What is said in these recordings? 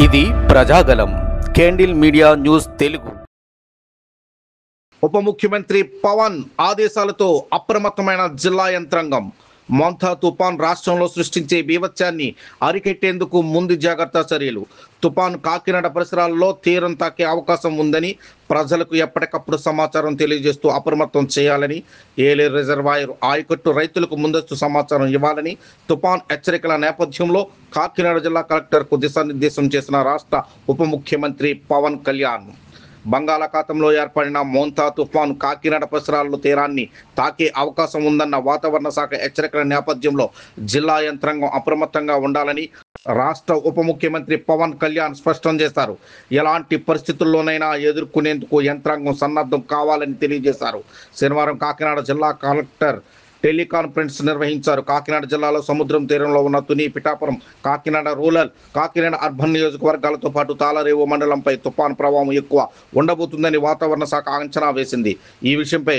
ఇది Prajagalam candle media news Telugu. ఉప ముఖ్యమంత్రి పవన్ ఆదేశాలతో అప్రమత్తమైన జిల్లా యంత్రాంగం. మోంతా తుఫాన్ రాష్ట్రంలో సృష్టించే బీభత్సాన్ని అరికెట్టేందుకు ముందు జాగ్రత్త చర్యలు. తుఫాన్ కాకినాడ పరిసరాల్లో తీరం తాకే అవకాశం ఉందని ప్రజలకు ఎప్పటికప్పుడు సమాచారం తెలియజేస్తూ అప్రమత్తం చేయాలని, ఏలేరు రిజర్వాయర్ ఆయకట్టు రైతులకు ముందస్తు సమాచారం ఇవ్వాలని తుఫాన్ హెచ్చరికల నేపథ్యంలో కాకినాడ జిల్లా కలెక్టర్కు దిశానిర్దేశం చేసిన రాష్ట్ర ఉప ముఖ్యమంత్రి పవన్ కళ్యాణ్. బంగాళాఖాతంలో ఏర్పడిన మోంతా తుఫాను కాకినాడ పరిసరాల్లో తీరాన్ని తాకే అవకాశం ఉందన్న వాతావరణ శాఖ హెచ్చరికల నేపథ్యంలో జిల్లా యంత్రాంగం అప్రమత్తంగా ఉండాలని రాష్ట్ర ఉప ముఖ్యమంత్రి పవన్ కళ్యాణ్ స్పష్టం చేశారు. ఎలాంటి పరిస్థితుల్లోనైనా ఎదుర్కొనేందుకు యంత్రాంగం సన్నద్ధం కావాలని తెలియజేశారు. శనివారం కాకినాడ జిల్లా కలెక్టర్ టెలికాన్ఫరెన్స్ నిర్వహించారు. కాకినాడ జిల్లాలో సముద్రం తీరంలో ఉన్న తుని, పిఠాపురం, కాకినాడ రూరల్, కాకినాడ అర్బన్ నియోజకవర్గాలతో పాటు తాళరేవు మండలంపై తుఫాను ప్రభావం ఎక్కువ ఉండబోతుందని వాతావరణ శాఖ అంచనా వేసింది. ఈ విషయంపై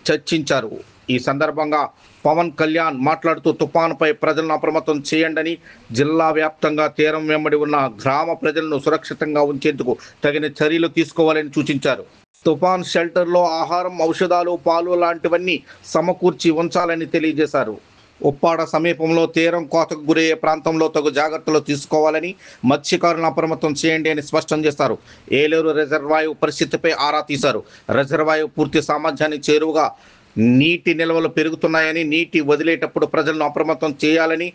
చర్చించారు. ఈ సందర్భంగా పవన్ కళ్యాణ్ మాట్లాడుతూ తుఫానుపై ప్రజలను అప్రమత్తం చేయండి, జిల్లా వ్యాప్తంగా తీరం వెంబడి ఉన్న గ్రామ ప్రజలను సురక్షితంగా ఉంచేందుకు తగిన చర్యలు తీసుకోవాలని సూచించారు. తుఫాన్ షెల్టర్లో ఆహారం, ఔషధాలు, పాలు లాంటివన్నీ సమకూర్చి ఉంచాలని తెలియజేశారు. ఉప్పాడ సమీపంలో తీరం కోతకు గురయ్యే ప్రాంతంలో తగు జాగ్రత్తలు తీసుకోవాలని, మత్స్యకారులను అప్రమత్తం చేయండి అని స్పష్టం చేశారు. ఏలేరు రిజర్వాయర్ పరిస్థితిపై ఆరా తీశారు. రిజర్వాయర్ పూర్తి సామర్థ్యానికి చేరువగా నీటి నిల్వలు పెరుగుతున్నాయని, నీటి వదిలేటప్పుడు ప్రజలను అప్రమత్తం చేయాలని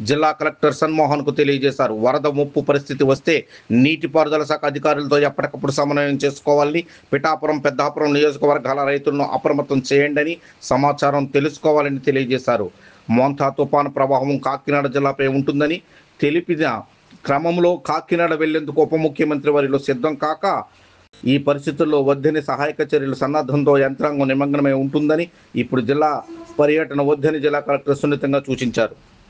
జిల్లా కలెక్టర్ సన్మోహన్కు తెలియజేశారు. వరద ముప్పు పరిస్థితి వస్తే నీటిపారుదల శాఖ అధికారులతో ఎప్పటికప్పుడు సమన్వయం చేసుకోవాలని, పిఠాపురం, పెద్దాపురం నియోజకవర్గాల రైతులను అప్రమత్తం చేయండి, సమాచారం తెలుసుకోవాలని తెలియజేశారు. మోంతా తుఫాను ప్రభావం కాకినాడ జిల్లాపై ఉంటుందని తెలిపిన క్రమంలో కాకినాడ వెళ్లేందుకు ఉప ముఖ్యమంత్రి వారిలో సిద్ధం కాక ఈ పరిస్థితుల్లో వద్దని సహాయక చర్యలు సన్నద్ధంతో యంత్రాంగం నిమగ్నమై ఉంటుందని, ఇప్పుడు జిల్లా పర్యటన వద్దని జిల్లా కలెక్టర్ సున్నితంగా సూచించారు.